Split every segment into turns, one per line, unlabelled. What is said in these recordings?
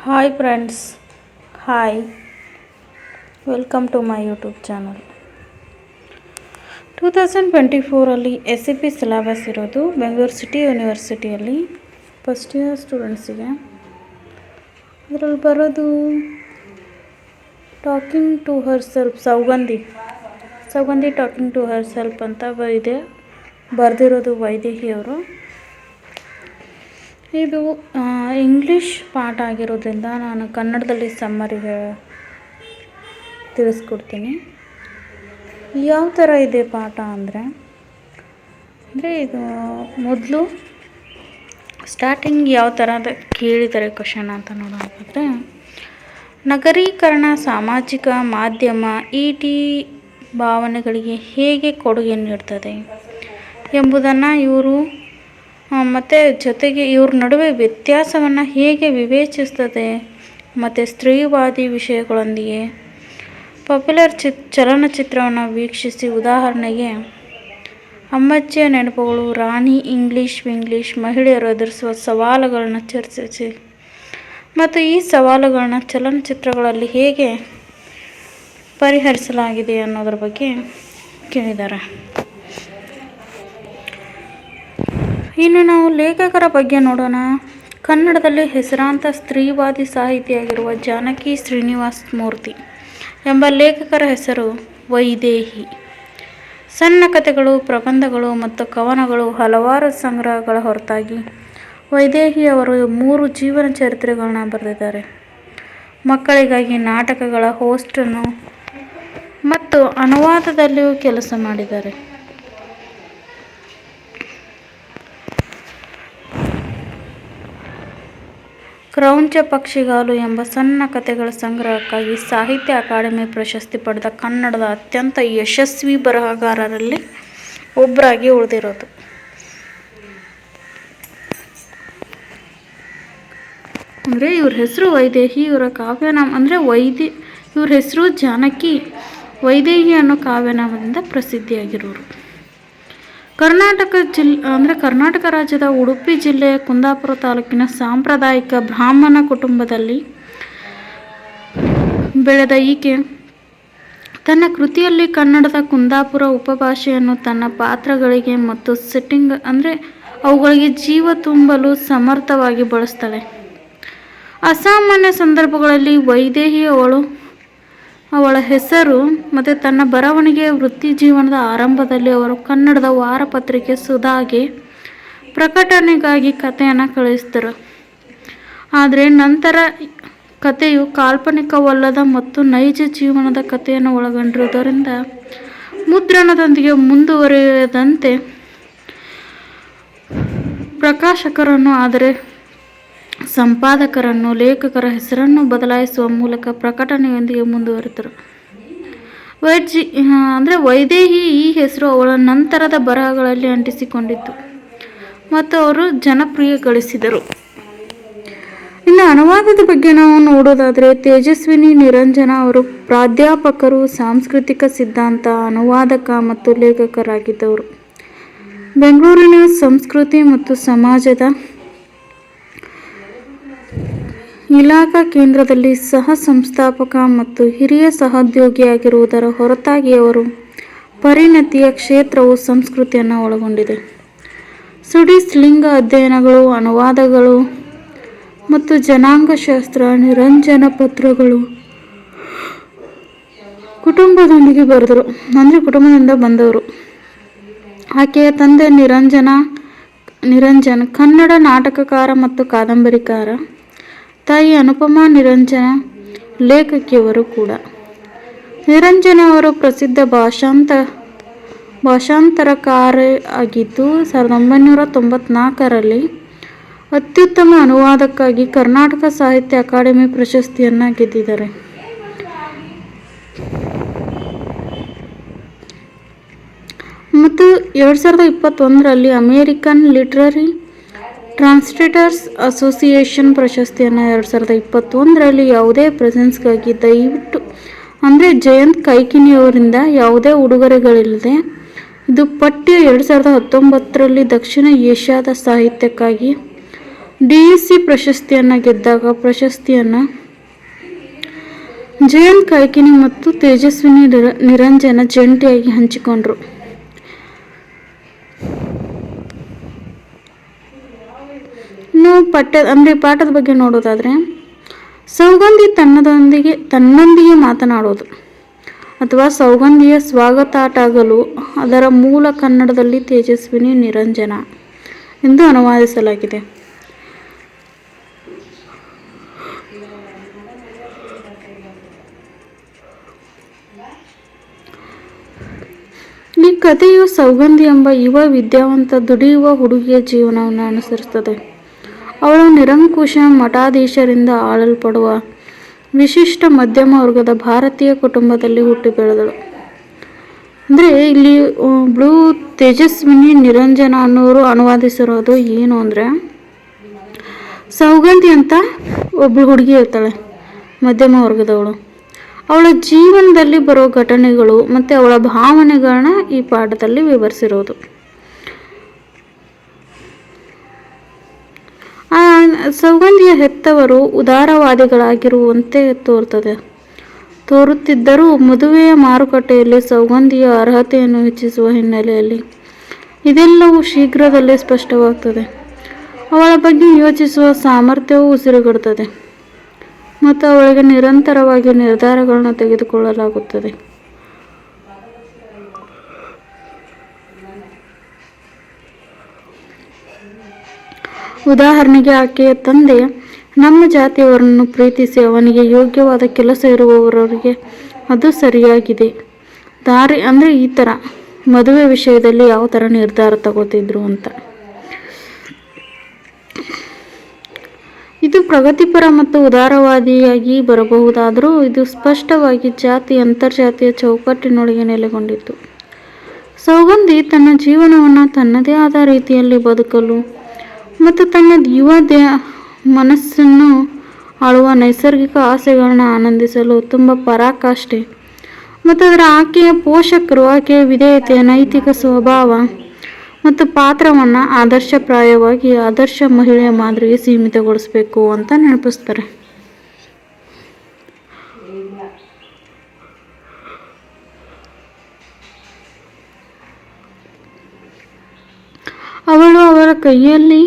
Hi friends, hi, welcome to my YouTube channel. 2024 SCP syllabus ಇರೋದು Bengaluru city ಯೂನಿವರ್ಸಿಟಿಯಲ್ಲಿ first year ಸ್ಟೂಡೆಂಟ್ಸಿಗೆ. ಅದರಲ್ಲಿ ಬರೋದು talking to herself, Saugandhi talking to herself ಅಂತ ಇದೆ. ಬರೆದಿರೋದು ವೈದೇಹಿ ಅವರು. ಇದು ಇಂಗ್ಲೀಷ್ ಪಾಠ ಆಗಿರೋದ್ರಿಂದ ನಾನು ಕನ್ನಡದಲ್ಲಿ ಸಮ್ಮರಿಗೆ ತಿಳಿಸ್ಕೊಡ್ತೀನಿ. ಯಾವ ಥರ ಇದೆ ಪಾಠ ಅಂದರೆ ಇದು ಮೊದಲು ಸ್ಟಾರ್ಟಿಂಗ್ ಯಾವ ಥರ ಕೇಳಿದ್ದಾರೆ ಕ್ವಶನ್ ಅಂತ ನೋಡೋದಾದರೆ, ನಗರೀಕರಣ ಸಾಮಾಜಿಕ ಮಾಧ್ಯಮ ಇ.ಟಿ ಭಾವನೆಗಳಿಗೆ ಹೇಗೆ ಕೊಡುಗೆ ನೀಡ್ತದೆ ಎಂಬುದನ್ನು ಇವರು ಮತ್ತು ಜೊತೆಗೆ ಇವ್ರ ನಡುವೆ ವ್ಯತ್ಯಾಸವನ್ನು ಹೇಗೆ ವಿವೇಚಿಸ್ತದೆ ಮತ್ತು ಸ್ತ್ರೀವಾದಿ ವಿಷಯಗಳೊಂದಿಗೆ ಪಾಪ್ಯುಲರ್ ಚಲನಚಿತ್ರವನ್ನು ವೀಕ್ಷಿಸಿ, ಉದಾಹರಣೆಗೆ ಅಮ್ಮಚ್ಚಿಯ ನೆನಪುಗಳು, ರಾಣಿ, ಇಂಗ್ಲೀಷ್ ಮಹಿಳೆಯರು ಎದುರಿಸುವ ಸವಾಲುಗಳನ್ನು ಚರ್ಚಿಸಿ ಮತ್ತು ಈ ಸವಾಲುಗಳನ್ನು ಚಲನಚಿತ್ರಗಳಲ್ಲಿ ಹೇಗೆ ಪರಿಹರಿಸಲಾಗಿದೆ ಅನ್ನೋದ್ರ ಬಗ್ಗೆ ಕೇಳಿದ್ದಾರೆ. ಇನ್ನು ನಾವು ಲೇಖಕರ ಬಗ್ಗೆ ನೋಡೋಣ. ಕನ್ನಡದಲ್ಲಿ ಹೆಸರಾಂತ ಸ್ತ್ರೀವಾದಿ ಸಾಹಿತಿಯಾಗಿರುವ ಜಾನಕಿ ಶ್ರೀನಿವಾಸ ಮೂರ್ತಿ ಎಂಬ ಲೇಖಕರ ಹೆಸರು ವೈದೇಹಿ. ಸಣ್ಣ ಕಥೆಗಳು, ಪ್ರಬಂಧಗಳು ಮತ್ತು ಕವನಗಳು ಹಲವಾರು ಸಂಗ್ರಹಗಳ ಹೊರತಾಗಿ ವೈದೇಹಿ ಅವರು 3 ಜೀವನ ಚರಿತ್ರೆಗಳನ್ನ ಬರೆದಿದ್ದಾರೆ. ಮಕ್ಕಳಿಗಾಗಿ ನಾಟಕಗಳ ಹೋಸ್ಟನ್ನು ಮತ್ತು ಅನುವಾದದಲ್ಲಿಯೂ ಕೆಲಸ ಮಾಡಿದ್ದಾರೆ. ಕ್ರೌಂಚ ಪಕ್ಷಿಗಾಲು ಎಂಬ ಸಣ್ಣ ಕಥೆಗಳ ಸಂಗ್ರಹಕ್ಕಾಗಿ ಸಾಹಿತ್ಯ ಅಕಾಡೆಮಿ ಪ್ರಶಸ್ತಿ ಪಡೆದ ಕನ್ನಡದ ಅತ್ಯಂತ ಯಶಸ್ವಿ ಬರಹಗಾರರಲ್ಲಿ ಒಬ್ಬರಾಗಿ ಉಳಿದಿರೋದು. ಅಂದರೆ ಇವ್ರ ಹೆಸರು ವೈದೇಹಿ, ಇವರ ಕಾವ್ಯನಾಮ ಇವ್ರ ಹೆಸರು ಜಾನಕಿ, ವೈದೇಹಿ ಅನ್ನೋ ಕಾವ್ಯನಾಮದಿಂದ ಪ್ರಸಿದ್ಧಿಯಾಗಿರೋರು. ಕರ್ನಾಟಕ ರಾಜ್ಯದ ಉಡುಪಿ ಜಿಲ್ಲೆಯ ಕುಂದಾಪುರ ತಾಲೂಕಿನ ಸಾಂಪ್ರದಾಯಿಕ ಬ್ರಾಹ್ಮಣ ಕುಟುಂಬದಲ್ಲಿ ಬೆಳೆದ ಈಕೆ ತನ್ನ ಕೃತಿಯಲ್ಲಿ ಕನ್ನಡದ ಕುಂದಾಪುರ ಉಪಭಾಷೆಯನ್ನು ತನ್ನ ಪಾತ್ರಗಳಿಗೆ ಮತ್ತು ಸೆಟ್ಟಿಂಗ್ ಅವುಗಳಿಗೆ ಜೀವ ತುಂಬಲು ಸಮರ್ಥವಾಗಿ ಬಳಸ್ತಾಳೆ. ಅಸಾಮಾನ್ಯ ಸಂದರ್ಭಗಳಲ್ಲಿ ವೈದೇಹಿ ಅವಳ ಹೆಸರು ಮತ್ತು ತನ್ನ ಬರವಣಿಗೆಯ ವೃತ್ತಿ ಜೀವನದ ಆರಂಭದಲ್ಲಿ ಅವರು ಕನ್ನಡದ ವಾರಪತ್ರಿಕೆ ಸುಧಾಗೆ ಪ್ರಕಟಣೆಗಾಗಿ ಕಥೆಯನ್ನು ಕಳುಹಿಸಿದರು. ಆದರೆ ನಂತರ ಕಥೆಯು ಕಾಲ್ಪನಿಕವಲ್ಲದ ಮತ್ತು ನೈಜ ಜೀವನದ ಕಥೆಯನ್ನು ಒಳಗೊಂಡಿರುವುದರಿಂದ ಮುದ್ರಣದೊಂದಿಗೆ ಮುಂದುವರಿಯದಂತೆ ಪ್ರಕಾಶಕರನ್ನು, ಆದರೆ ಸಂಪಾದಕರನ್ನು, ಲೇಖಕರ ಹೆಸರನ್ನು ಬದಲಾಯಿಸುವ ಮೂಲಕ ಪ್ರಕಟಣೆಯೊಂದಿಗೆ ಮುಂದುವರಿದರು. ವೈದೇಹಿ ಈ ಹೆಸರು ಅವಳ ನಂತರದ ಬರಹಗಳಲ್ಲಿ ಅಂಟಿಸಿಕೊಂಡಿತು ಮತ್ತು ಅವರು ಜನಪ್ರಿಯಗೊಳಿಸಿದರು. ಇನ್ನು ಅನುವಾದದ ಬಗ್ಗೆ ನಾವು ನೋಡೋದಾದರೆ, ತೇಜಸ್ವಿನಿ ನಿರಂಜನ ಅವರು ಪ್ರಾಧ್ಯಾಪಕರು, ಸಾಂಸ್ಕೃತಿಕ ಸಿದ್ಧಾಂತ, ಅನುವಾದಕ ಮತ್ತು ಲೇಖಕರಾಗಿದ್ದವರು. ಬೆಂಗಳೂರಿನ ಸಂಸ್ಕೃತಿ ಮತ್ತು ಸಮಾಜದ ಇಲಾಖಾ ಕೇಂದ್ರದಲ್ಲಿ ಸಹ ಸಂಸ್ಥಾಪಕ ಮತ್ತು ಹಿರಿಯ ಸಹೋದ್ಯೋಗಿಯಾಗಿರುವುದರ ಹೊರತಾಗಿ ಅವರ ಪರಿಣತಿಯ ಕ್ಷೇತ್ರವು ಸಂಸ್ಕೃತಿಯನ್ನು ಒಳಗೊಂಡಿದೆ. ಸ್ಟಡೀಸ್, ಲಿಂಗ ಅಧ್ಯಯನಗಳು, ಅನುವಾದಗಳು ಮತ್ತು ಜನಾಂಗಶಾಸ್ತ್ರ. ನಿರಂಜನ ಪತ್ರಗಳು ಕುಟುಂಬದಿಂದ ಬಂದವರು. ಆಕೆಯ ತಂದೆ ನಿರಂಜನ್ ಕನ್ನಡ ನಾಟಕಕಾರ ಮತ್ತು ಕಾದಂಬರಿಕಾರ. ತಾಯಿ ಅನುಪಮಾ ನಿರಂಜನ ಲೇಖಕಿಯವರು ಕೂಡ. ನಿರಂಜನ ಅವರು ಪ್ರಸಿದ್ಧ ಭಾಷಾಂತರಕಾರರಾಗಿದ್ದು 1994ರಲ್ಲಿ ಅತ್ಯುತ್ತಮ ಅನುವಾದಕ್ಕಾಗಿ ಕರ್ನಾಟಕ ಸಾಹಿತ್ಯ ಅಕಾಡೆಮಿ ಪ್ರಶಸ್ತಿಯನ್ನು ಗೆದ್ದಿದ್ದಾರೆ. ಮತ್ತು 2021ರಲ್ಲಿ ಅಮೇರಿಕನ್ ಲಿಟರರಿ ಟ್ರಾನ್ಸ್ಲೇಟರ್ಸ್ ಅಸೋಸಿಯೇಷನ್ ಪ್ರಶಸ್ತಿಯನ್ನು 2021ರಲ್ಲಿ ಯಾವುದೇ ಪ್ರೆಸೆನ್ಸ್ಗಾಗಿ ಜಯಂತ್ ಕೈಕಿನಿ ಅವರಿಂದ ಯಾವುದೇ ಉಡುಗೊರೆಗಳಿಲ್ಲದೆ ಇದು ಪಠ್ಯ 2019ರಲ್ಲಿ ದಕ್ಷಿಣ ಏಷ್ಯಾದ ಸಾಹಿತ್ಯಕ್ಕಾಗಿ DSC ಪ್ರಶಸ್ತಿಯನ್ನು ಗೆದ್ದಾಗ ಪ್ರಶಸ್ತಿಯನ್ನು ಜಯಂತ್ ಕಾಯ್ಕಿನಿ ಮತ್ತು ತೇಜಸ್ವಿನಿ ನಿರಂಜನ ಜಂಟಿಯಾಗಿ ಹಂಚಿಕೊಂಡ್ರು. ಇನ್ನು ಪಾಠದ ಬಗ್ಗೆ ನೋಡೋದಾದರೆ, ಸೌಗಂಧಿ ತನ್ನೊಂದಿಗೆ ಮಾತನಾಡೋದು ಅಥವಾ ಸೌಗಂಧಿಯ ಸ್ವಾಗತಾಟಗಳು ಅದರ ಮೂಲ ಕನ್ನಡದಲ್ಲಿ ತೇಜಸ್ವಿನಿ ನಿರಂಜನ ಎಂದು ಅನುವಾದಿಸಲಾಗಿದೆ. ಈ ಕಥೆಯು ಸೌಗಂಧಿ ಎಂಬ ಯುವ ವಿದ್ಯಾವಂತ ದುಡಿಯುವ ಹುಡುಗಿಯ ಜೀವನವನ್ನು ಅನುಸರಿಸುತ್ತದೆ. ಅವಳು ನಿರಂಕುಶ ಮಠಾಧೀಶರಿಂದ ಆಳಲ್ಪಡುವ ವಿಶಿಷ್ಟ ಮಧ್ಯಮ ವರ್ಗದ ಭಾರತೀಯ ಕುಟುಂಬದಲ್ಲಿ ಹುಟ್ಟಿ ಬೆಳೆದಳು. ಅಂದರೆ ಇಲ್ಲಿ ತೇಜಸ್ವಿನಿ ನಿರಂಜನ ಅನ್ನೋರು ಅನುವಾದಿಸಿರೋದು ಏನು ಅಂದರೆ, ಸೌಗಂಧಿ ಅಂತ ಒಬ್ಬಳು ಹುಡುಗಿ ಇರ್ತಾಳೆ, ಮಧ್ಯಮ ವರ್ಗದವಳು. ಅವಳ ಜೀವನದಲ್ಲಿ ಬರೋ ಘಟನೆಗಳು ಮತ್ತು ಅವಳ ಭಾವನೆಗಳನ್ನ ಈ ಪಾಠದಲ್ಲಿ ವಿವರಿಸಿರೋದು. ಸೌಗಂಧಿಯ ಹೆತ್ತವರು ಉದಾರವಾದಿಗಳಾಗಿರುವಂತೆ ತೋರುತ್ತಿದ್ದರೂ ಮದುವೆಯ ಮಾರುಕಟ್ಟೆಯಲ್ಲಿ ಸೌಗಂಧಿಯ ಅರ್ಹತೆಯನ್ನು ಹೆಚ್ಚಿಸುವ ಹಿನ್ನೆಲೆಯಲ್ಲಿ ಇದೆಲ್ಲವೂ ಶೀಘ್ರದಲ್ಲೇ ಸ್ಪಷ್ಟವಾಗ್ತದೆ. ಅವಳ ಬಗ್ಗೆ ಯೋಚಿಸುವ ಸಾಮರ್ಥ್ಯವೂ ಉಸಿರುಗಟ್ಟುತ್ತದೆ ಮತ್ತು ಅವಳಿಗೆ ನಿರಂತರವಾಗಿ ನಿರ್ಧಾರಗಳನ್ನು ತೆಗೆದುಕೊಳ್ಳಲಾಗುತ್ತದೆ. ಉದಾಹರಣೆಗೆ, ಆಕೆಯ ತಂದೆ ನಮ್ಮ ಜಾತಿಯವರನ್ನು ಪ್ರೀತಿಸಿ ಅವನಿಗೆ ಯೋಗ್ಯವಾದ ಕೆಲಸ ಇರುವವರಿಗೆ ಅದು ಸರಿಯಾಗಿದೆ ದಾರಿ ಅಂದರೆ ಈ ಥರ ಮದುವೆ ವಿಷಯದಲ್ಲಿ ಯಾವ ಥರ ನಿರ್ಧಾರ ತಗೋತಿದ್ರು ಅಂತ. ಇದು ಪ್ರಗತಿಪರ ಮತ್ತು ಉದಾರವಾದಿಯಾಗಿ ಬರಬಹುದಾದರೂ ಇದು ಸ್ಪಷ್ಟವಾಗಿ ಅಂತರ್ಜಾತೀಯ ಚೌಕಟ್ಟಿನೊಳಗೆ ನೆಲೆಗೊಂಡಿತ್ತು. ಸೌಗಂಧಿ ತನ್ನ ಜೀವನವನ್ನು ತನ್ನದೇ ಆದ ರೀತಿಯಲ್ಲಿ ಬದುಕಲು ಮತ್ತು ತನ್ನ ಮನಸ್ಸನ್ನು ಆಳುವ ನೈಸರ್ಗಿಕ ಆಸೆಗಳನ್ನ ಆನಂದಿಸಲು ತುಂಬ ಪರಾಕಾಷ್ಠೆ ಮತ್ತು ಆಕೆಯ ಪೋಷಕರು ಆಕೆಯ ವಿಧೇಯತೆ, ನೈತಿಕ ಸ್ವಭಾವ ಮತ್ತು ಪಾತ್ರವನ್ನು ಆದರ್ಶಪ್ರಾಯವಾಗಿ ಆದರ್ಶ ಮಹಿಳೆಯ ಮಾದರಿಗೆ ಸೀಮಿತಗೊಳಿಸಬೇಕು ಅಂತ ನೆನಪಿಸ್ತಾರೆ. ಅವಳು ಅವರ ಕೈಯಲ್ಲಿ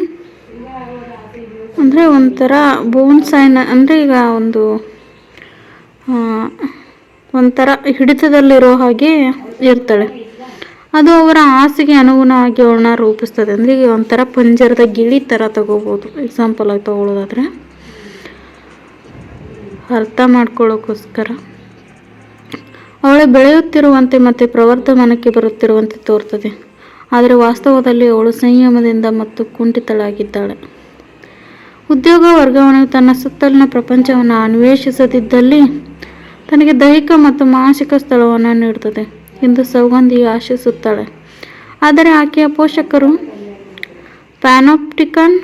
ಅಂದರೆ ಒಂಥರ ಬೋನ್ಸೈನ ಅಂದರೆ ಈಗ ಒಂಥರ ಹಿಡಿತದಲ್ಲಿರೋ ಹಾಗೆ ಇರ್ತಾಳೆ. ಅದು ಅವರ ಆಸೆಗೆ ಅನುಗುಣವಾಗಿ ಅವಳನ್ನ ರೂಪಿಸ್ತದೆ. ಅಂದರೆ ಈಗ ಒಂಥರ ಪಂಜರದ ಗಿಳಿ ಥರ ತಗೋಬೋದು. ಎಕ್ಸಾಂಪಲ್ ಆಗಿ ತಗೊಳ್ಳೋದಾದರೆ ಅರ್ಥ ಮಾಡ್ಕೊಳ್ಳೋಕ್ಕೋಸ್ಕರ ಅವಳು ಬೆಳೆಯುತ್ತಿರುವಂತೆ ಮತ್ತು ಪ್ರವರ್ಧಮಾನಕ್ಕೆ ಬರುತ್ತಿರುವಂತೆ ತೋರ್ತದೆ. ಆದರೆ ವಾಸ್ತವದಲ್ಲಿ ಅವಳು ಸಂಯಮದಿಂದ ಮತ್ತು ಕುಂಠಿತಳಾಗಿದ್ದಾಳೆ. ಉದ್ಯೋಗ ವರ್ಗಾವಣೆಯು ತನ್ನ ಸುತ್ತಲಿನ ಪ್ರಪಂಚವನ್ನು ಅನ್ವೇಷಿಸದಿದ್ದಲ್ಲಿ ತನಗೆ ದೈಹಿಕ ಮತ್ತು ಮಾನಸಿಕ ಸ್ಥಳವನ್ನು ನೀಡುತ್ತದೆ ಎಂದು ಸೌಗಂಧಿ ಆಶಿಸುತ್ತಾಳೆ. ಆದರೆ ಆಕೆಯ ಪೋಷಕರು ಪ್ಯಾನೋಪ್ಟಿಕನ್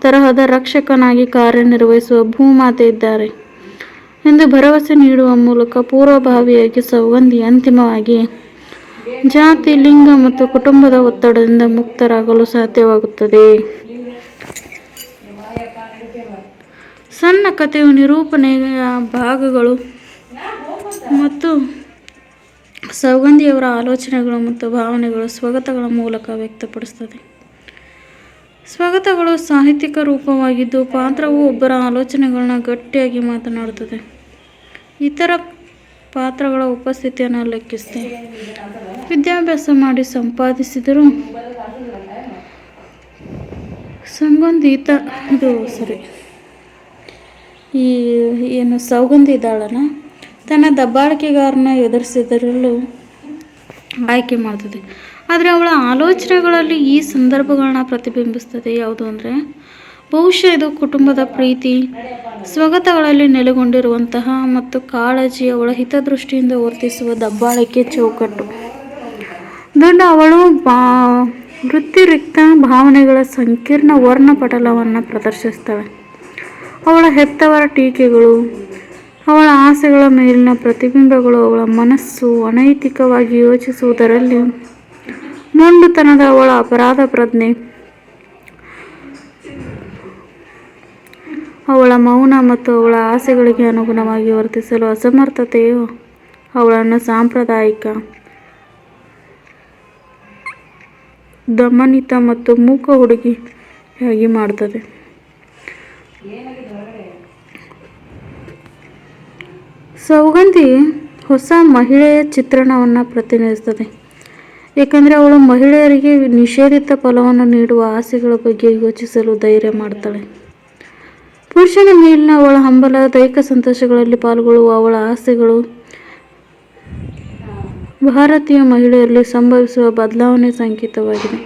ತರಹದ ರಕ್ಷಕನಾಗಿ ಕಾರ್ಯನಿರ್ವಹಿಸುವ ಭೂಮಾತೆ ಇದ್ದಾರೆ ಎಂದು ಭರವಸೆ ನೀಡುವ ಮೂಲಕ ಪೂರ್ವಭಾವಿಯಾಗಿ ಸೌಗಂಧಿ ಅಂತಿಮವಾಗಿ ಜಾತಿ, ಲಿಂಗ ಮತ್ತು ಕುಟುಂಬದ ಒತ್ತಡದಿಂದ ಮುಕ್ತರಾಗಲು ಸಾಧ್ಯವಾಗುತ್ತದೆ. ಸಣ್ಣ ಕಥೆಯು ನಿರೂಪಣೆಯ ಭಾಗಗಳು ಮತ್ತು ಸೌಗಂಧಿಯವರ ಆಲೋಚನೆಗಳು ಮತ್ತು ಭಾವನೆಗಳು ಸ್ವಗತಗಳ ಮೂಲಕ ವ್ಯಕ್ತಪಡಿಸುತ್ತದೆ. ಸ್ವಗತಗಳು ಸಾಹಿತ್ಯಿಕ ರೂಪವಾಗಿದ್ದು ಪಾತ್ರವು ಒಬ್ಬರ ಆಲೋಚನೆಗಳನ್ನ ಗಟ್ಟಿಯಾಗಿ ಮಾತನಾಡುತ್ತದೆ. ಇತರ ಪಾತ್ರಗಳ ಉಪಸ್ಥಿತಿಯನ್ನು ಲೆಕ್ಕಿಸದೆ ವಿದ್ಯಾಭ್ಯಾಸ ಮಾಡಿ ಸಂಪಾದಿಸಿದರೂ ಸೌಗಂಧಿ ಇದ್ದಾಳಲ್ಲ, ತನ್ನ ದಬ್ಬಾಳಿಕೆಗಾರನ ಎದುರಿಸಿದರಲ್ಲೂ ಆಯ್ಕೆ ಮಾಡ್ತದೆ. ಆದರೆ ಅವಳ ಆಲೋಚನೆಗಳಲ್ಲಿ ಈ ಸಂದರ್ಭಗಳನ್ನ ಪ್ರತಿಬಿಂಬಿಸ್ತದೆ. ಯಾವುದು ಅಂದರೆ ಬಹುಶಃ ಇದು ಕುಟುಂಬದ ಪ್ರೀತಿ, ಸ್ವಗತಗಳಲ್ಲಿ ನೆಲೆಗೊಂಡಿರುವಂತಹ ಮತ್ತು ಕಾಳಜಿ, ಅವಳ ಹಿತದೃಷ್ಟಿಯಿಂದ ವರ್ತಿಸುವ ದಬ್ಬಾಳಿಕೆ ಚೌಕಟ್ಟು. ಅವಳು ವೃತ್ತಿರಿಕ್ತ ಭಾವನೆಗಳ ಸಂಕೀರ್ಣ ವರ್ಣಪಟಲವನ್ನು ಪ್ರದರ್ಶಿಸ್ತಾಳೆ. ಅವಳ ಹೆತ್ತವರ ಟೀಕೆಗಳು, ಅವಳ ಆಸೆಗಳ ಮೇಲಿನ ಪ್ರತಿಬಿಂಬಗಳು, ಅವಳ ಮನಸ್ಸು ಅನೈತಿಕವಾಗಿ ಯೋಚಿಸುವುದರಲ್ಲಿ ಮೊಂಡುತನದ ಅವಳ ಅಪರಾಧ ಪ್ರಜ್ಞೆ ಅವಳ ಮೌನ ಮತ್ತು ಅವಳ ಆಸೆಗಳಿಗೆ ಅನುಗುಣವಾಗಿ ವರ್ತಿಸಲು ಅಸಮರ್ಥತೆಯು ಅವಳನ್ನು ಸಾಂಪ್ರದಾಯಿಕ, ದಮನಿತ ಮತ್ತು ಮೂಕ ಹುಡುಗಿಯಾಗಿ ಮಾಡುತ್ತದೆ. ಸೌಗಂಧಿ ಹೊಸ ಮಹಿಳೆಯ ಚಿತ್ರಣವನ್ನು ಪ್ರತಿನಿಧಿಸುತ್ತದೆ, ಏಕೆಂದರೆ ಅವಳು ಮಹಿಳೆಯರಿಗೆ ನಿಷೇಧಿತ ಫಲವನ್ನು ನೀಡುವ ಆಸೆಗಳ ಬಗ್ಗೆ ಯೋಚಿಸಲು ಧೈರ್ಯ ಮಾಡ್ತಾಳೆ. ಪುರುಷನ ಮೇಲಿನ ಅವಳ ಹಂಬಲ, ದೈಹಿಕ ಸಂತೋಷಗಳಲ್ಲಿ ಪಾಲ್ಗೊಳ್ಳುವ ಅವಳ ಆಸೆಗಳು ಭಾರತೀಯ ಮಹಿಳೆಯರಲ್ಲಿ ಸಂಭವಿಸುವ ಬದಲಾವಣೆಯ ಸಂಕೇತವಾಗಿದೆ.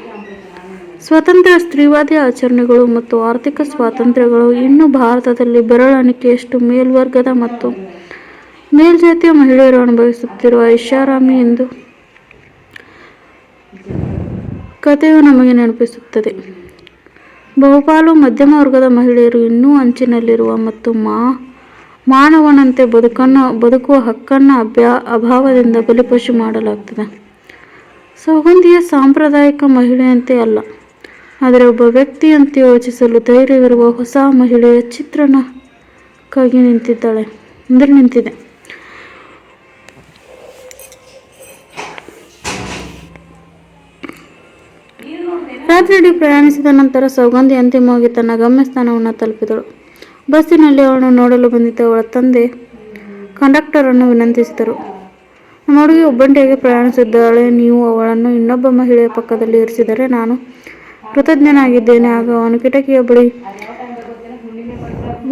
ಸ್ವತಂತ್ರ ಸ್ತ್ರೀವಾದಿ ಆಚರಣೆಗಳು ಮತ್ತು ಆರ್ಥಿಕ ಸ್ವಾತಂತ್ರ್ಯಗಳು ಇನ್ನೂ ಭಾರತದಲ್ಲಿ ಬೆರಳೆಣಿಕೆಯಷ್ಟು ಮೇಲ್ವರ್ಗದ ಮತ್ತು ಮೇಲ್ಜಾತಿಯ ಮಹಿಳೆಯರು ಅನುಭವಿಸುತ್ತಿರುವ ಐಷಾರಾಮಿ ಎಂದು ಕಥೆಯು ನಮಗೆ ನೆನಪಿಸುತ್ತದೆ. ಬಹುಪಾಲು ಮಧ್ಯಮ ವರ್ಗದ ಮಹಿಳೆಯರು ಇನ್ನೂ ಅಂಚಿನಲ್ಲಿರುವ ಮತ್ತು ಮಾನವನಂತೆ ಬದುಕುವ ಹಕ್ಕನ್ನು ಅಭಾವದಿಂದ ಬಲಿಪಶು ಮಾಡಲಾಗ್ತದೆ. ಸೌಗಂಧಿಯ ಸಾಂಪ್ರದಾಯಿಕ ಮಹಿಳೆಯಂತೆ ಅಲ್ಲ, ಆದರೆ ಒಬ್ಬ ವ್ಯಕ್ತಿಯಂತೆ ಯೋಚಿಸಲು ಧೈರ್ಯವಿರುವ ಹೊಸ ಮಹಿಳೆಯ ಚಿತ್ರಣಕ್ಕಾಗಿ ನಿಂತಿದೆ. ರಾತ್ರಿಯಿಡೀ ಪ್ರಯಾಣಿಸಿದ ನಂತರ ಸೌಗಂಧಿ ಅಂತಿಮವಾಗಿ ತನ್ನ ಗಮ್ಯಸ್ಥಾನವನ್ನು ತಲುಪಿದಳು. ಬಸ್ಸಿನಲ್ಲಿ ಅವಳನ್ನು ನೋಡಲು ಬಂದಿದ್ದ ಅವಳ ತಂದೆ ಕಂಡಕ್ಟರನ್ನು ವಿನಂತಿಸಿದರು. ನಮ್ಮ ಹುಡುಗಿ ಒಬ್ಬಂಟಿಯಾಗಿ ಪ್ರಯಾಣಿಸಿದ್ದಾಳೆ, ನೀವು ಅವಳನ್ನು ಇನ್ನೊಬ್ಬ ಮಹಿಳೆಯ ಪಕ್ಕದಲ್ಲಿ ಇರಿಸಿದರೆ ನಾನು ಕೃತಜ್ಞನಾಗಿದ್ದೇನೆ. ಆಗ ಅವನು ಕಿಟಕಿಯ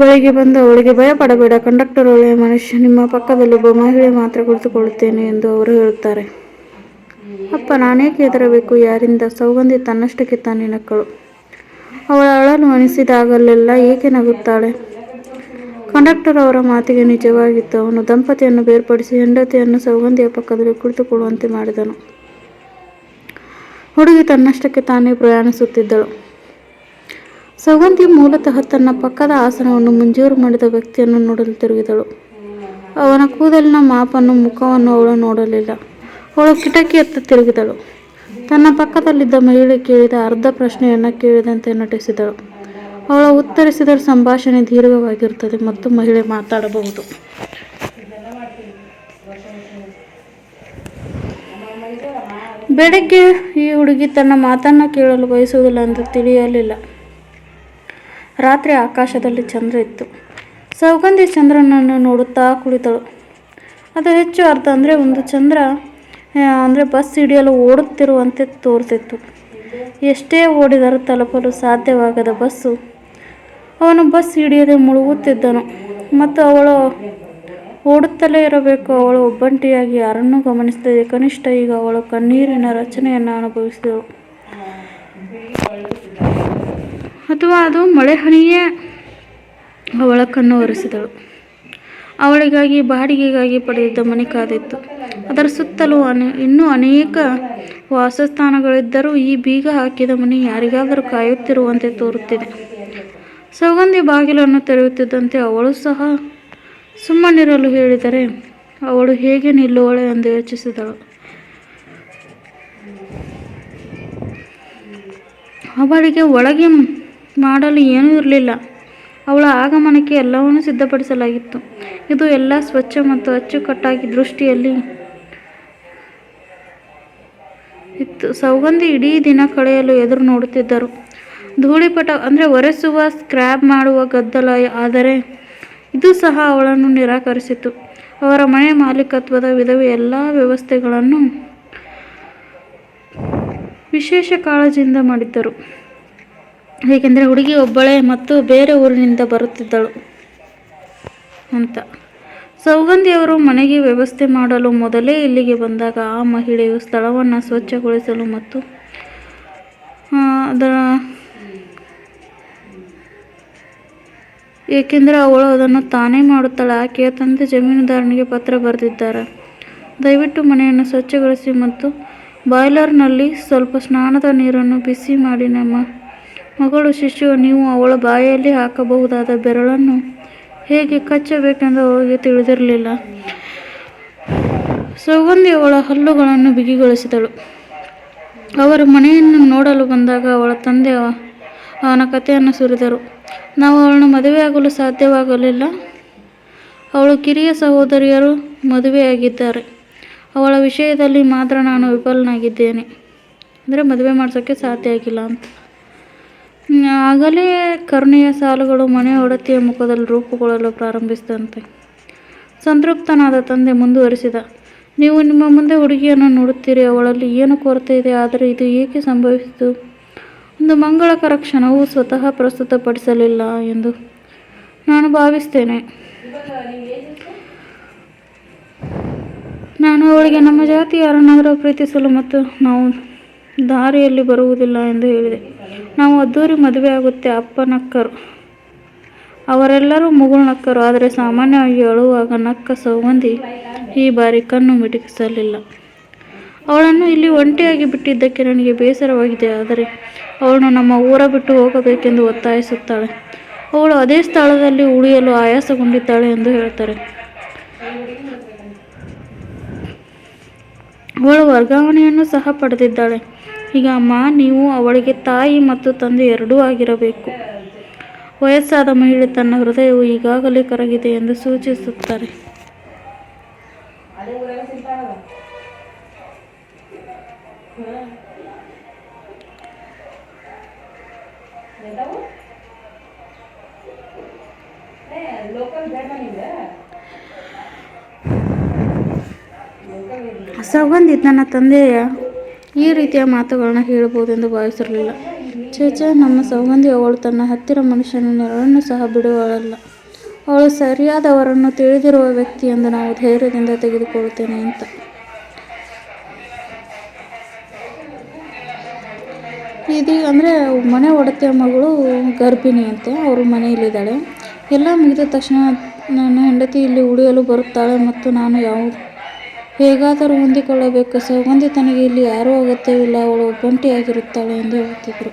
ಬಳಿಗೆ ಬಂದು ಅವಳಿಗೆ, ಭಯಪಡಬೇಡ, ಕಂಡಕ್ಟರ್ ಒಳ್ಳೆಯ ಮನುಷ್ಯ, ನಿಮ್ಮ ಪಕ್ಕದಲ್ಲಿ ಒಬ್ಬ ಮಹಿಳೆ ಮಾತ್ರ ಕುಳಿತುಕೊಳ್ಳುತ್ತೇನೆ ಎಂದು ಅವರು ಹೇಳುತ್ತಾರೆ. ಅಪ್ಪ, ನಾನೇಕೆ ಹೆದರಬೇಕು, ಯಾರಿಂದ? ಸೌಗಂಧಿ ತನ್ನಷ್ಟಕ್ಕೆ ತಾನೇ ನಕ್ಕಳು. ಅವಳ ಅಳಲು ಅನಿಸಿದಾಗಲೆಲ್ಲ ಏಕೆ ನಗುತ್ತಾಳೆ? ಕಂಡಕ್ಟರ್ ಅವರ ಮಾತಿಗೆ ನಿಜವಾಗಿತ್ತು. ಅವನು ದಂಪತಿಯನ್ನು ಬೇರ್ಪಡಿಸಿ ಹೆಂಡತಿಯನ್ನು ಸೌಗಂಧಿಯ ಪಕ್ಕದಲ್ಲಿ ಕುಳಿತುಕೊಳ್ಳುವಂತೆ ಮಾಡಿದನು. ಹುಡುಗಿ ತನ್ನಷ್ಟಕ್ಕೆ ತಾನೇ ಪ್ರಯಾಣಿಸುತ್ತಿದ್ದಳು. ಸೌಗಂಧಿ ಮೂಲತಃ ತನ್ನ ಪಕ್ಕದ ಆಸನವನ್ನು ಮಂಜೂರು ಮಾಡಿದ ವ್ಯಕ್ತಿಯನ್ನು ನೋಡಲು ತಿರುಗಿದಳು. ಅವನ ಕೂದಲಿನ ಮಾಪನ್ನು, ಮುಖವನ್ನು ಅವಳು ನೋಡಲಿಲ್ಲ. ಅವಳು ಕಿಟಕಿಯತ್ತ ತಿರುಗಿದಳು. ತನ್ನ ಪಕ್ಕದಲ್ಲಿದ್ದ ಮಹಿಳೆ ಕೇಳಿದ ಅರ್ಧ ಪ್ರಶ್ನೆಯನ್ನು ಕೇಳಿದಂತೆ ನಟಿಸಿದಳು. ಅವಳು ಉತ್ತರಿಸಿದ ಸಂಭಾಷಣೆ ದೀರ್ಘವಾಗಿರುತ್ತದೆ ಮತ್ತು ಮಹಿಳೆ ಮಾತಾಡಬಹುದು. ಬೆಳಗ್ಗೆ ಈ ಹುಡುಗಿ ತನ್ನ ಮಾತನ್ನು ಕೇಳಲು ಬಯಸುವುದಿಲ್ಲ ಎಂದು ತಿಳಿಯಲಿಲ್ಲ. ರಾತ್ರಿ ಆಕಾಶದಲ್ಲಿ ಚಂದ್ರ ಇತ್ತು. ಸೌಗಂಧಿ ಚಂದ್ರನನ್ನು ನೋಡುತ್ತಾ ಕುಳಿತಳು. ಅದು ಹೆಚ್ಚು ಅರ್ಧ ಒಂದು ಚಂದ್ರ ಬಸ್ ಹಿಡಿಯಲು ಓಡುತ್ತಿರುವಂತೆ ತೋರುತ್ತಿತ್ತು. ಎಷ್ಟೇ ಓಡಿದರೂ ತಲುಪಲು ಸಾಧ್ಯವಾಗದ ಬಸ್ಸು. ಅವನು ಬಸ್ ಹಿಡಿಯದೆ ಮುಳುಗುತ್ತಿದ್ದನು ಮತ್ತು ಅವಳು ಓಡುತ್ತಲೇ ಇರಬೇಕು. ಅವಳು ಒಬ್ಬಂಟಿಯಾಗಿ ಯಾರನ್ನೂ ಗಮನಿಸದೆ ಕನಿಷ್ಠ ಈಗ ಅವಳು ಕಣ್ಣೀರಿನ ರಚನೆಯನ್ನು ಅನುಭವಿಸಿದಳು. ಅಥವಾ ಅದು ಮಳೆಹನಿಯೇ ಅವಳ ಕಣ್ಣು ಒರೆಸಿದಳು. ಅವಳಿಗಾಗಿ ಬಾಡಿಗೆಗಾಗಿ ಪಡೆದಿದ್ದ ಮನೆ ಕಾದಿತ್ತು. ಅದರ ಸುತ್ತಲೂ ಇನ್ನೂ ಅನೇಕ ವಾಸಸ್ಥಾನಗಳಿದ್ದರೂ ಈ ಬೀಗ ಹಾಕಿದ ಮನೆ ಯಾರಿಗಾದರೂ ಕಾಯುತ್ತಿರುವಂತೆ ತೋರುತ್ತಿದೆ. ಸೌಗಂಧಿ ಬಾಗಿಲನ್ನು ತೆರೆಯುತ್ತಿದ್ದಂತೆ ಅವಳು ಸಹ ಸುಮ್ಮನಿರಲು ಹೇಳಿದರೆ ಅವಳು ಹೇಗೆ ನಿಲ್ಲುವಳು ಎಂದು ಯೋಚಿಸಿದಳು. ಅವಳಿಗೆ ಒಳಗೆ ಮಾಡಲು ಏನೂ ಇರಲಿಲ್ಲ. ಅವಳ ಆಗಮನಕ್ಕೆ ಎಲ್ಲವನ್ನೂ ಸಿದ್ಧಪಡಿಸಲಾಗಿತ್ತು. ಇದು ಎಲ್ಲ ಸ್ವಚ್ಛ ಮತ್ತು ಅಚ್ಚುಕಟ್ಟಾಗಿ ದೃಷ್ಟಿಯಲ್ಲಿ ಇತ್ತು. ಸೌಗಂಧಿ ಇಡೀ ದಿನ ಕಳೆಯಲು ಎದುರು ನೋಡುತ್ತಿದ್ದರು. ಧೂಳಿಪಟ ಒರೆಸುವ, ಸ್ಕ್ರಾಬ್ ಮಾಡುವ ಗದ್ದಲ. ಆದರೆ ಇದು ಸಹ ಅವಳನ್ನು ನಿರಾಕರಿಸಿತು. ಅವರ ಮನೆ ಮಾಲೀಕತ್ವದ ವಿಧವೆ ಎಲ್ಲ ವ್ಯವಸ್ಥೆಗಳನ್ನು ವಿಶೇಷ ಕಾಳಜಿಯಿಂದ ಮಾಡಿದ್ದರು, ಏಕೆಂದರೆ ಹುಡುಗಿ ಒಬ್ಬಳೇ ಮತ್ತು ಬೇರೆ ಊರಿನಿಂದ ಬರುತ್ತಿದ್ದಳು ಅಂತ. ಸೌಗಂಧಿಯವರು ಮನೆಗೆ ವ್ಯವಸ್ಥೆ ಮಾಡಲು ಮೊದಲೇ ಇಲ್ಲಿಗೆ ಬಂದಾಗ ಆ ಮಹಿಳೆಯು ಸ್ಥಳವನ್ನು ಸ್ವಚ್ಛಗೊಳಿಸಲು ಮತ್ತು ಏಕೆಂದರೆ ಅವಳು ಅದನ್ನು ತಾನೇ ಮಾಡುತ್ತಾಳೆ. ಆಕೆಯ ತಂದೆ ಜಮೀನುದಾರನಿಗೆ ಪತ್ರ ಬರೆದಿದ್ದಾರೆ, ದಯವಿಟ್ಟು ಮನೆಯನ್ನು ಸ್ವಚ್ಛಗೊಳಿಸಿ ಮತ್ತು ಬಾಯ್ಲರ್ನಲ್ಲಿ ಸ್ವಲ್ಪ ಸ್ನಾನದ ನೀರನ್ನು ಬಿಸಿ ಮಾಡಿ. ನಮ್ಮ ಮಗಳು ಶಿಶು, ನೀವು ಅವಳ ಬಾಯಲ್ಲಿ ಹಾಕಬಹುದಾದ ಬೆರಳನ್ನು ಹೇಗೆ ಕಚ್ಚಬೇಕೆಂದು ಅವಳಿಗೆ ತಿಳಿದಿರಲಿಲ್ಲ. ಸೌಗಂಧಿ ಅವಳ ಹಲ್ಲುಗಳನ್ನು ಬಿಗಿಗೊಳಿಸಿದಳು. ಅವರು ಮನೆಯನ್ನು ನೋಡಲು ಬಂದಾಗ ಅವಳ ತಂದೆ ಅವನ ಕಥೆಯನ್ನು ಸುರಿದರು. ನಾವು ಅವಳನ್ನು ಮದುವೆಯಾಗಲು ಸಾಧ್ಯವಾಗಲಿಲ್ಲ. ಅವಳು ಕಿರಿಯ ಸಹೋದರಿಯರು ಮದುವೆಯಾಗಿದ್ದಾರೆ. ಅವಳ ವಿಷಯದಲ್ಲಿ ಮಾತ್ರ ನಾನು ವಿಫಲನಾಗಿದ್ದೇನೆ. ಅಂದರೆ ಮದುವೆ ಮಾಡಿಸೋಕ್ಕೆ ಸಾಧ್ಯ ಆಗಿಲ್ಲ ಅಂತ. ಆಗಲೇ ಕರುಣೆಯ ಸಾಲುಗಳು ಮನೆ ಒಡತಿಯ ಮುಖದಲ್ಲಿ ರೂಪುಗೊಳ್ಳಲು ಪ್ರಾರಂಭಿಸಿದಂತೆ. ಸಂತೃಪ್ತನಾದ ತಂದೆ ಮುಂದುವರಿಸಿದ, ನೀವು ನಿಮ್ಮ ಮುಂದೆ ಹುಡುಗಿಯನ್ನು ನೋಡುತ್ತೀರಿ. ಅವಳಲ್ಲಿ ಏನು ಕೊರತೆ ಇದೆ, ಆದರೆ ಇದು ಏಕೆ ಸಂಭವಿಸಿತು? ಒಂದು ಮಂಗಳಕರ ಕ್ಷಣವೂ ಸ್ವತಃ ಪ್ರಸ್ತುತಪಡಿಸಲಿಲ್ಲ ಎಂದು ನಾನು ಭಾವಿಸ್ತೇನೆ. ನಾನು ಅವಳಿಗೆ ನಮ್ಮ ಜಾತಿ ಯಾರನ್ನಾದರೂ ಪ್ರೀತಿಸಲು ಮತ್ತು ನಾವು ದಾರಿಯಲ್ಲಿ ಬರುವುದಿಲ್ಲ ಎಂದು ಹೇಳಿದೆ. ನಾವು ಅದ್ದೂರಿ ಮದುವೆ ಆಗುತ್ತೆ. ಅಪ್ಪ ನಕ್ಕರು. ಅವರೆಲ್ಲರೂ ಮುಗುಳು ನಕ್ಕರು. ಆದರೆ ಸಾಮಾನ್ಯವಾಗಿ ಅಳುವಾಗ ನಕ್ಕ ಸೌಗಂಧಿ ಈ ಬಾರಿ ಕಣ್ಣು ಮಿಟುಕಿಸಲಿಲ್ಲ. ಅವಳನ್ನು ಇಲ್ಲಿ ಒಂಟಿಯಾಗಿ ಬಿಟ್ಟಿದ್ದಕ್ಕೆ ನನಗೆ ಬೇಸರವಾಗಿದೆ. ಆದರೆ ಅವಳು ನಮ್ಮ ಊರ ಬಿಟ್ಟು ಹೋಗಬೇಕೆಂದು ಒತ್ತಾಯಿಸುತ್ತಾಳೆ. ಅವಳು ಅದೇ ಸ್ಥಳದಲ್ಲಿ ಉಳಿಯಲು ಆಯಾಸಗೊಂಡಿದ್ದಾಳೆ ಎಂದು ಹೇಳ್ತಾರೆ. ಅವಳು ವರ್ಗಾವಣೆಯನ್ನು ಸಹ ಪಡೆದಿದ್ದಾಳೆ. ಈಗ ಅಮ್ಮ, ನೀವು ಅವಳಿಗೆ ತಾಯಿ ಮತ್ತು ತಂದೆ ಎರಡೂ ಆಗಿರಬೇಕು. ವಯಸ್ಸಾದ ಮಹಿಳೆ ತನ್ನ ಹೃದಯವು ಈಗಾಗಲೇ ಕರಗಿದೆ ಎಂದು ಸೂಚಿಸುತ್ತಾರೆ. ಸೌಗಂಧಿ ತನ್ನ ತಂದೆಯ ಈ ರೀತಿಯ ಮಾತುಗಳನ್ನು ಹೇಳಬಹುದೆಂದು ಭಾವಿಸಿರಲಿಲ್ಲ. ಚೇಚೆ, ನಮ್ಮ ಸೌಗಂಧಿ ಅವಳು ತನ್ನ ಹತ್ತಿರ ಮನುಷ್ಯನ ನೆರಳನ್ನು ಸಹ ಬಿಡುವಳಲ್ಲ. ಅವಳು ಸರಿಯಾದವರನ್ನು ತಿಳಿದಿರುವ ವ್ಯಕ್ತಿ ಎಂದು ನಾವು ಧೈರ್ಯದಿಂದ ತೆಗೆದುಕೊಳ್ಳುತ್ತೇನೆ ಅಂತ. ಇದೀಗ ಅಂದರೆ ಮನೆ ಒಡತಿಯ ಮಗಳು ಗರ್ಭಿಣಿ ಅಂತೆ. ಅವರು ಮನೆಯಲ್ಲಿದ್ದಾಳೆ. ಎಲ್ಲ ಮುಗಿದ ತಕ್ಷಣ ನನ್ನ ಹೆಂಡತಿ ಇಲ್ಲಿ ಉಳಿಯಲು ಬರುತ್ತಾಳೆ ಮತ್ತು ನಾನು ಹೇಗಾದರೂ ಹೊಂದಿಕೊಳ್ಳಬೇಕು. ಸೌಗಂಧಿ ತನಗೆ ಇಲ್ಲಿ ಯಾರೂ ಅಗತ್ಯವಿಲ್ಲ. ಅವಳು ಒಬ್ಬಂಟಿಯಾಗಿರುತ್ತಾಳೆ ಎಂದು ಹೇಳುತ್ತಿದ್ದರು.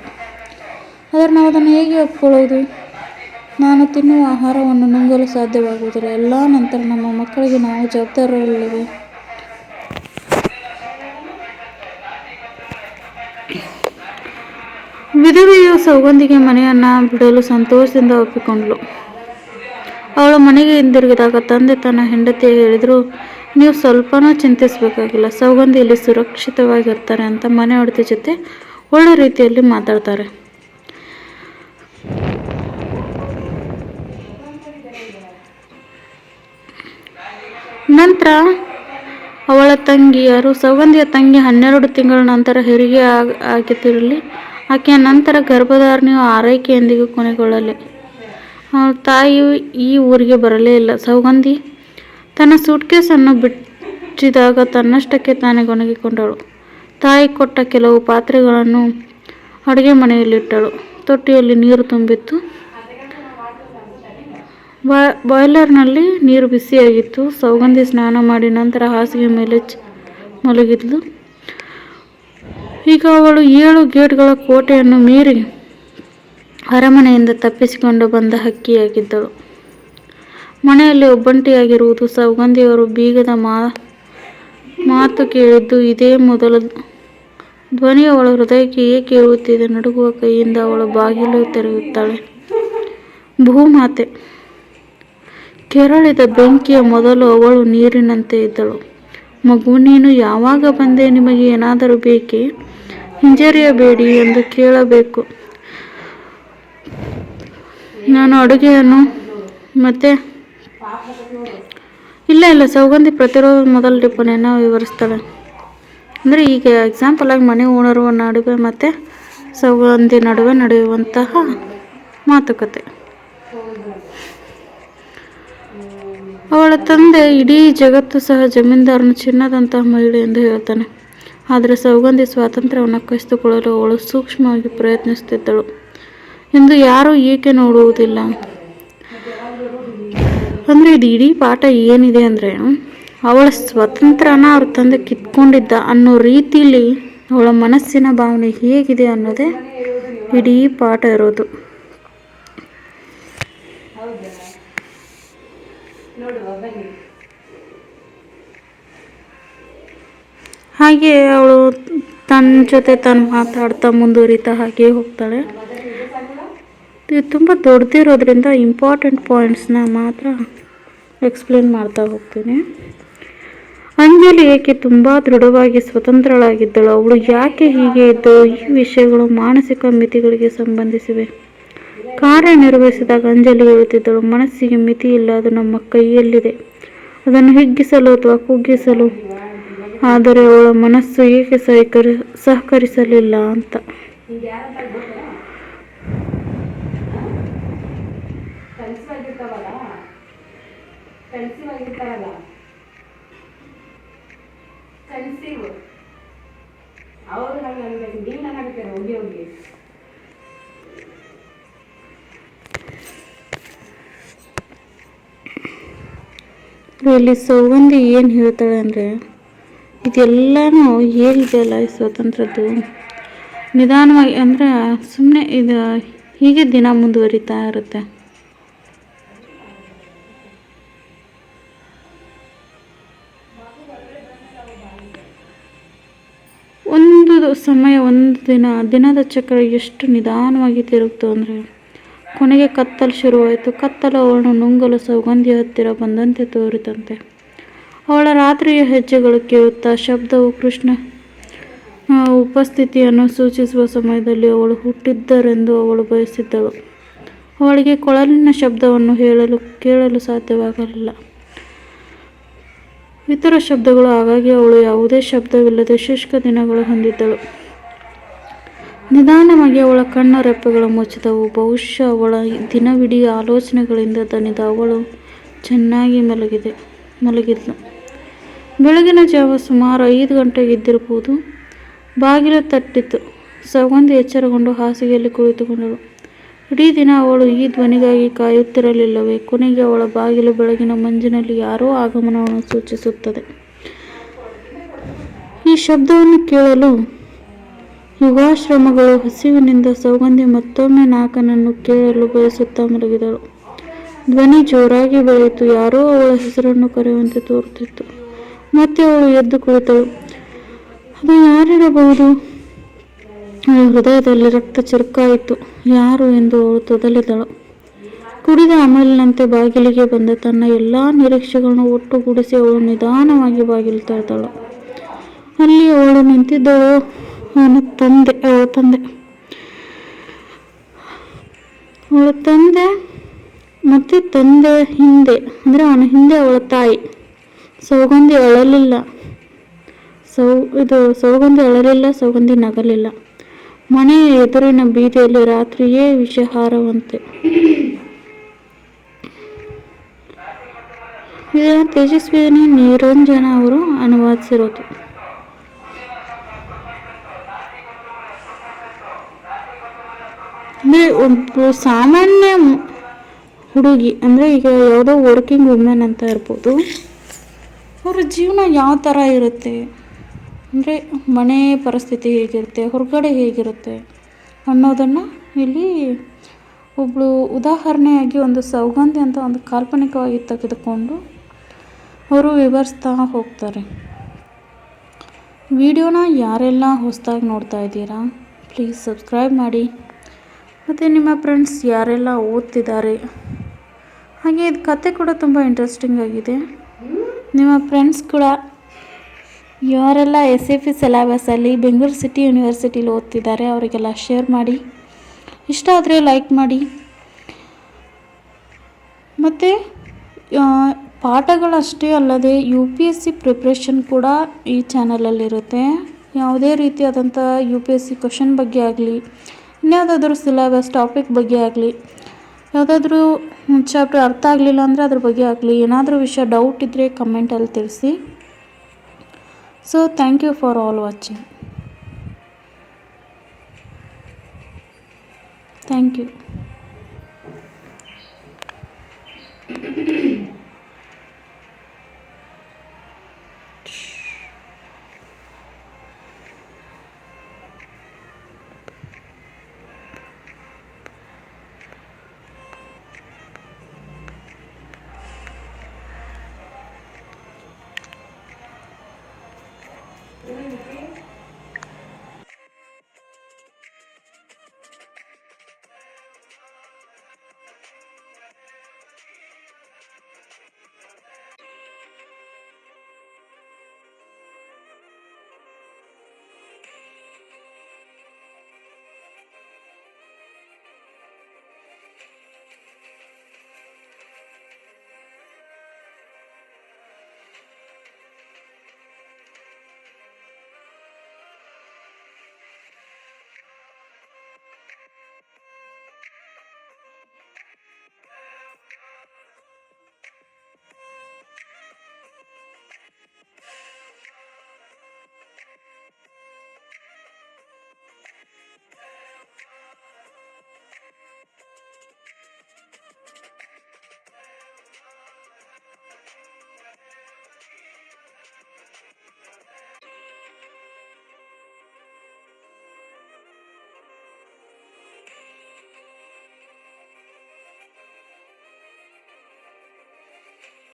ಆದರೆ ನಾವು ಅದನ್ನು ಹೇಗೆ ಒಪ್ಪಿಕೊಳ್ಳುವುದು? ನಾನು ತಿನ್ನುವ ಆಹಾರವನ್ನು ನುಂಗಲು ಸಾಧ್ಯವಾಗುವುದಿಲ್ಲ. ಎಲ್ಲ ನಂತರ ನಮ್ಮ ಮಕ್ಕಳಿಗೆ ನಾವು ಜವಾಬ್ದಾರರಲ್ಲವೇ? ವಿಧವೆಯು ಸೌಗಂಧಿಗೆ ಮನೆಯನ್ನು ಬಿಡಲು ಸಂತೋಷದಿಂದ ಒಪ್ಪಿಕೊಂಡಳು. ಅವಳು ಮನೆಗೆ ಹಿಂದಿರುಗಿದಾಗ ತಂದೆ ತನ್ನ ಹೆಂಡತಿಗೆ ಹೇಳಿದರು, ನೀವು ಸ್ವಲ್ಪನೂ ಚಿಂತಿಸಬೇಕಾಗಿಲ್ಲ. ಸೌಗಂಧಿ ಇಲ್ಲಿ ಸುರಕ್ಷಿತವಾಗಿರ್ತಾರೆ ಅಂತ ಮನೆ ಒಡತಿ ಜೊತೆ ಒಳ್ಳೆ ರೀತಿಯಲ್ಲಿ ಮಾತಾಡ್ತಾರೆ. ನಂತರ ಅವಳ ತಂಗಿಯರು ಸೌಗಂಧಿಯ ತಂಗಿ 12 ತಿಂಗಳ ನಂತರ ಹೆರಿಗೆ ಆಗಿದ್ದಿರಲಿ. ಆಕೆಯ ನಂತರ ಗರ್ಭಧಾರಣೆಯು ಆರೈಕೆಯೊಂದಿಗೆ ಕೊನೆಗೊಳ್ಳಲಿ. ಅವಳ ತಾಯಿಯು ಈ ಊರಿಗೆ ಬರಲೇ ಇಲ್ಲ. ಸೌಗಂಧಿ ತನ್ನ ಸೂಟ್ಕೇಸನ್ನು ಬಿಚ್ಚಿದಾಗ ತನ್ನಷ್ಟಕ್ಕೆ ತಾನೇ ಗೊಣಗಿಕೊಂಡಳು. ತಾಯಿ ಕೊಟ್ಟ ಕೆಲವು ಪಾತ್ರೆಗಳನ್ನು ಅಡುಗೆ ಮನೆಯಲ್ಲಿಟ್ಟಳು. ತೊಟ್ಟಿಯಲ್ಲಿ ನೀರು ತುಂಬಿತ್ತು. ಬಾಯ್ಲರ್ನಲ್ಲಿ ನೀರು ಬಿಸಿಯಾಗಿತ್ತು. ಸೌಗಂಧಿ ಸ್ನಾನ ಮಾಡಿ ನಂತರ ಹಾಸಿಗೆ ಮೇಲೆ ಮಲಗಿದ್ಲು. ಈಗ ಅವಳು 7 ಗೇಟ್ಗಳ ಕೋಟೆಯನ್ನು ಮೀರಿ ಅರಮನೆಯಿಂದ ತಪ್ಪಿಸಿಕೊಂಡು ಬಂದ ಹಕ್ಕಿಯಾಗಿದ್ದಳು. ಮನೆಯಲ್ಲಿ ಒಬ್ಬಂಟಿಯಾಗಿರುವುದು. ಸೌಗಂಧಿಯವರು ಬೀಗದ ಮಾತು ಕೇಳಿದ್ದು ಇದೇ ಮೊದಲ. ಧ್ವನಿ ಅವಳ ಹೃದಯಕ್ಕೆ ಏಕೆ ಇರುತ್ತಿದೆ? ನಡುಗುವ ಕೈಯಿಂದ ಅವಳು ಬಾಗಿಲು ತೆರೆಯುತ್ತಾಳೆ. ಭೂಮಾತೆ ಕೆರಳಿದ ಬೆಂಕಿಯ ಮೊದಲು ಅವಳು ನೀರಿನಂತೆ ಇದ್ದಳು. ಮಗು, ನೀನು ಯಾವಾಗ ಬಂದೆ? ನಿಮಗೆ ಏನಾದರೂ ಬೇಕೇ? ಹಿಂಜರಿಯಬೇಡಿ ಎಂದು ಕೇಳಬೇಕು. ನಾನು ಅಡುಗೆಯನ್ನು ಮತ್ತೆ ಇಲ್ಲ ಸೌಗಂಧಿ ಪ್ರತಿರೋಧದ ಮೊದಲ ಟಿಪ್ಪಣಿಯನ್ನು ವಿವರಿಸ್ತಾಳೆ. ಅಂದರೆ ಈಗ ಎಕ್ಸಾಂಪಲ್ ಆಗಿ ಮನೆ ಓನರ್ ನಡುವೆ ಮತ್ತು ಸೌಗಂಧಿ ನಡುವೆ ನಡೆಯುವಂತಹ ಮಾತುಕತೆ. ಅವಳ ತಂದೆ ಇಡೀ ಜಗತ್ತು ಸಹ ಜಮೀನ್ದಾರನ ಚಿನ್ನದಂತಹ ಮಹಿಳೆ ಎಂದು ಹೇಳ್ತಾನೆ. ಆದರೆ ಸೌಗಂಧಿ ಸ್ವಾತಂತ್ರ್ಯವನ್ನು ಕಸಿದುಕೊಳ್ಳಲು ಅವಳು ಸೂಕ್ಷ್ಮವಾಗಿ ಪ್ರಯತ್ನಿಸುತ್ತಿದ್ದಳು ಎಂದು ಯಾರೂ ಏಕೆ ನೋಡುವುದಿಲ್ಲ? ಅಂದರೆ ಇದು ಇಡೀ ಪಾಠ ಏನಿದೆ ಅಂದರೆ, ಅವಳ ಸ್ವಾತಂತ್ರ್ಯನ ಅವ್ರ ತಂದೆ ಕಿತ್ಕೊಂಡಿದ್ದ ಅನ್ನೋ ರೀತಿಯಲ್ಲಿ ಅವಳ ಮನಸ್ಸಿನ ಭಾವನೆ ಹೇಗಿದೆ ಅನ್ನೋದೇ ಇಡೀ ಪಾಠ ಇರೋದು. ಹಾಗೆ ಅವಳು ತನ್ನ ಜೊತೆ ತಾನು ಮಾತಾಡ್ತಾ ಮುಂದುವರಿತಾ ಹಾಗೆ ಹೋಗ್ತಾಳೆ. ಇದು ತುಂಬ ದೊಡ್ಡದಿರೋದ್ರಿಂದ ಇಂಪಾರ್ಟೆಂಟ್ ಪಾಯಿಂಟ್ಸ್ನ ಮಾತ್ರ ಎಕ್ಸ್ಪ್ಲೇನ್ ಮಾಡ್ತಾ ಹೋಗ್ತೀನಿ. ಅಂಜಲಿ ಏಕೆ ತುಂಬ ದೃಢವಾಗಿ ಸ್ವತಂತ್ರಳಾಗಿದ್ದಳು? ಅವಳು ಯಾಕೆ ಹೀಗೆ ಇದ್ದಳು? ಈ ವಿಷಯಗಳು ಮಾನಸಿಕ ಮಿತಿಗಳಿಗೆ ಸಂಬಂಧಿಸಿವೆ. ಕಾರ್ಯನಿರ್ವಹಿಸಿದಾಗ ಅಂಜಲಿ ಹೇಳುತ್ತಿದ್ದಳು, ಮನಸ್ಸಿಗೆ ಮಿತಿ ಇಲ್ಲ, ಅದು ನಮ್ಮ ಕೈಯಲ್ಲಿದೆ, ಅದನ್ನು ಹಿಗ್ಗಿಸಲು ಅಥವಾ ಕುಗ್ಗಿಸಲು. ಆದರೆ ಅವಳ ಮನಸ್ಸು ಏಕೆ ಸಹಕರಿಸಲಿಲ್ಲ ಅಂತ. ಇಲ್ಲಿ ಸೌಗಂಧಿ ಏನು ಹೇಳ್ತಾಳೆ ಅಂದರೆ, ಇದೆಲ್ಲನೂ ಹೇಗಿದೆಯಲ್ಲ ಈ ಸ್ವತಂತ್ರದ್ದು ನಿಧಾನವಾಗಿ, ಅಂದರೆ ಸುಮ್ಮನೆ ಇದು ಹೀಗೆ ದಿನ ಮುಂದುವರಿತಾ ಇರುತ್ತೆ. ಒಂದು ಸಮಯ, ಒಂದು ದಿನದ ಚಕ್ರ ಎಷ್ಟು ನಿಧಾನವಾಗಿ ತಿರುಗ್ತು ಅಂದರೆ ಕೊನೆಗೆ ಕತ್ತಲು ಶುರುವಾಯಿತು. ಕತ್ತಲು ಅವಳನ್ನು ನುಂಗಲು ಸೌಗಂಧಿಯ ಹತ್ತಿರ ಬಂದಂತೆ ತೋರಿತಂತೆ. ಅವಳ ರಾತ್ರಿಯ ಹೆಜ್ಜೆಗಳು ಕೇಳುತ್ತಾ, ಶಬ್ದವು ಕೃಷ್ಣ ಉಪಸ್ಥಿತಿಯನ್ನು ಸೂಚಿಸುವ ಸಮಯದಲ್ಲಿ ಅವಳು ಹುಟ್ಟಿದ್ದರೆಂದು ಅವಳು ಬಯಸಿದ್ದಳು. ಅವಳಿಗೆ ಕೊಳಲಿನ ಶಬ್ದವನ್ನು ಕೇಳಲು ಸಾಧ್ಯವಾಗಲಿಲ್ಲ. ಇತರ ಶಬ್ದಗಳು, ಹಾಗಾಗಿ ಅವಳು ಯಾವುದೇ ಶಬ್ದವಿಲ್ಲದೆ ಶುಷ್ಕ ದಿನಗಳು ಹೊಂದಿದ್ದಳು. ನಿಧಾನವಾಗಿ ಅವಳ ಕಣ್ಣು ರೆಪ್ಪೆಗಳು ಮುಚ್ಚಿದವು. ಬಹುಶಃ ಅವಳ ದಿನವಿಡೀ ಆಲೋಚನೆಗಳಿಂದ ದಣಿದ ಅವಳು ಚೆನ್ನಾಗಿ ಮಲಗಿದ್ಲು. ಬೆಳಗಿನ ಜಾವ ಸುಮಾರು 5 ಗಂಟೆಗಿದ್ದಿರಬಹುದು. ಬಾಗಿಲು ತಟ್ಟಿತು. ಸೌಗಂಧಿ ಎಚ್ಚರಗೊಂಡು ಹಾಸಿಗೆಯಲ್ಲಿ ಕುಳಿತುಕೊಂಡಳು. ಇಡೀ ದಿನ ಅವಳು ಈ ಧ್ವನಿಗಾಗಿ ಕಾಯುತ್ತಿರಲಿಲ್ಲವೇ? ಕೊನೆಗೆ ಅವಳ ಬಾಗಿಲು ಬೆಳಗಿನ ಮಂಜಿನಲ್ಲಿ ಯಾರೋ ಆಗಮನವನ್ನು ಸೂಚಿಸುತ್ತದೆ. ಈ ಶಬ್ದವನ್ನು ಕೇಳಲು ಯುಗಾಶ್ರಮಗಳು ಹಸಿವಿನಿಂದ ಸೌಗಂಧಿ ಮತ್ತೊಮ್ಮೆ ನಾಕನನ್ನು ಕೇಳಲು ಬಯಸುತ್ತಾ ಮಲಗಿದಳು. ಧ್ವನಿ ಜೋರಾಗಿ ಬೆಳೆಯಿತು. ಯಾರೋ ಅವಳ ಹೆಸರನ್ನು ಕರೆಯುವಂತೆ ತೋರುತ್ತಿತ್ತು. ಮತ್ತೆ ಅವಳು ಎದ್ದು ಕುಳಿತಳು. ಅದು ಯಾರಿರಬಹುದು? ಅವಳ ಹೃದಯದಲ್ಲಿ ರಕ್ತ ಚುರುಕಾಯಿತು. ಯಾರು ಎಂದು ಅವಳು ತೊದಲಿದಳು. ಕುಡಿದ ಅಮಲಿನಂತೆ ಬಾಗಿಲಿಗೆ ಬಂದ ತನ್ನ ಎಲ್ಲ ನಿರೀಕ್ಷೆಗಳನ್ನು ಒಟ್ಟುಗೂಡಿಸಿ ಅವಳು ನಿಧಾನವಾಗಿ ಬಾಗಿಲು ತೆರೆದಳು. ಅಲ್ಲಿ ಅವಳು ನಿಂತಿದ್ದಳು ಅವಳ ತಂದೆ ಮತ್ತೆ ತಂದೆ ಹಿಂದೆ, ಅಂದರೆ ಅವನ ಹಿಂದೆ ಅವಳ ತಾಯಿ. ಸೌಗಂಧಿ ಅಳಲಿಲ್ಲ, ಸೌಗಂಧಿ ನಗಲಿಲ್ಲ. ಮನೆಯ ಎದುರಿನ ಬೀದಿಯಲ್ಲಿ ರಾತ್ರಿಯೇ ವಿಷಹಾರವಂತೆ. ಇದನ್ನು ತೇಜಸ್ವಿನಿ ನಿರಂಜನ ಅವರು ಅನುವಾದಿಸಿರೋದು. ಅಂದರೆ ಒಬ್ಬರು ಸಾಮಾನ್ಯ ಹುಡುಗಿ, ಅಂದರೆ ಈಗ ಯಾವುದೋ ವರ್ಕಿಂಗ್ ವುಮೆನ್ ಅಂತ ಇರ್ಬೋದು, ಅವ್ರ ಜೀವನ ಯಾವ ಥರ ಇರುತ್ತೆ, ಅಂದರೆ ಮನೆ ಪರಿಸ್ಥಿತಿ ಹೇಗಿರುತ್ತೆ, ಹೊರಗಡೆ ಹೇಗಿರುತ್ತೆ ಅನ್ನೋದನ್ನು ಇಲ್ಲಿ ಒಬ್ಬಳು ಉದಾಹರಣೆಯಾಗಿ ಒಂದು ಸೌಗಂಧಿ ಅಂತ ಒಂದು ಕಾಲ್ಪನಿಕವಾಗಿ ತೆಗೆದುಕೊಂಡು ಅವರು ವಿವರಿಸ್ತಾ ಹೋಗ್ತಾರೆ. ವಿಡಿಯೋನ ಯಾರೆಲ್ಲ ಹೊಸದಾಗಿ ನೋಡ್ತಾ ಇದ್ದೀರಾ, ಪ್ಲೀಸ್ ಸಬ್ಸ್ಕ್ರೈಬ್ ಮಾಡಿ. ಮತ್ತು ನಿಮ್ಮ ಫ್ರೆಂಡ್ಸ್ ಯಾರೆಲ್ಲ ಓದ್ತಿದ್ದಾರೆ, ಹಾಗೆ ಇದು ಕತೆ ಕೂಡ ತುಂಬ ಇಂಟ್ರೆಸ್ಟಿಂಗ್ ಆಗಿದೆ. ನಿಮ್ಮ ಫ್ರೆಂಡ್ಸ್ ಕೂಡ ಯಾರೆಲ್ಲ SFP ಸಿಲೆಬಸಲ್ಲಿ ಬೆಂಗಳೂರು ಸಿಟಿ ಯೂನಿವರ್ಸಿಟಿಲಿ ಓದ್ತಿದ್ದಾರೆ ಅವರಿಗೆಲ್ಲ ಶೇರ್ ಮಾಡಿ. ಇಷ್ಟ ಆದರೆ ಲೈಕ್ ಮಾಡಿ. ಮತ್ತು ಪಾಠಗಳಷ್ಟೇ ಅಲ್ಲದೆ UPSC ಪ್ರಿಪ್ರೇಷನ್ ಕೂಡ ಈ ಚಾನಲಲ್ಲಿರುತ್ತೆ. ಯಾವುದೇ ರೀತಿಯಾದಂಥ UPSC ಕ್ವಶನ್ ಬಗ್ಗೆ ಆಗಲಿ, ಇನ್ಯಾವುದಾದ್ರೂ ಸಿಲೆಬಸ್ ಟಾಪಿಕ್ ಬಗ್ಗೆ ಆಗಲಿ, ಯಾವುದಾದ್ರೂ ಚಾಪ್ಟರ್ ಅರ್ಥ ಆಗಲಿಲ್ಲ ಅಂದರೆ ಅದ್ರ ಬಗ್ಗೆ ಆಗಲಿ, ಏನಾದರೂ ವಿಷಯ ಡೌಟ್ ಇದ್ದರೆ ಕಮೆಂಟಲ್ಲಿ ತಿಳಿಸಿ. So thank you for all watching. Thank you.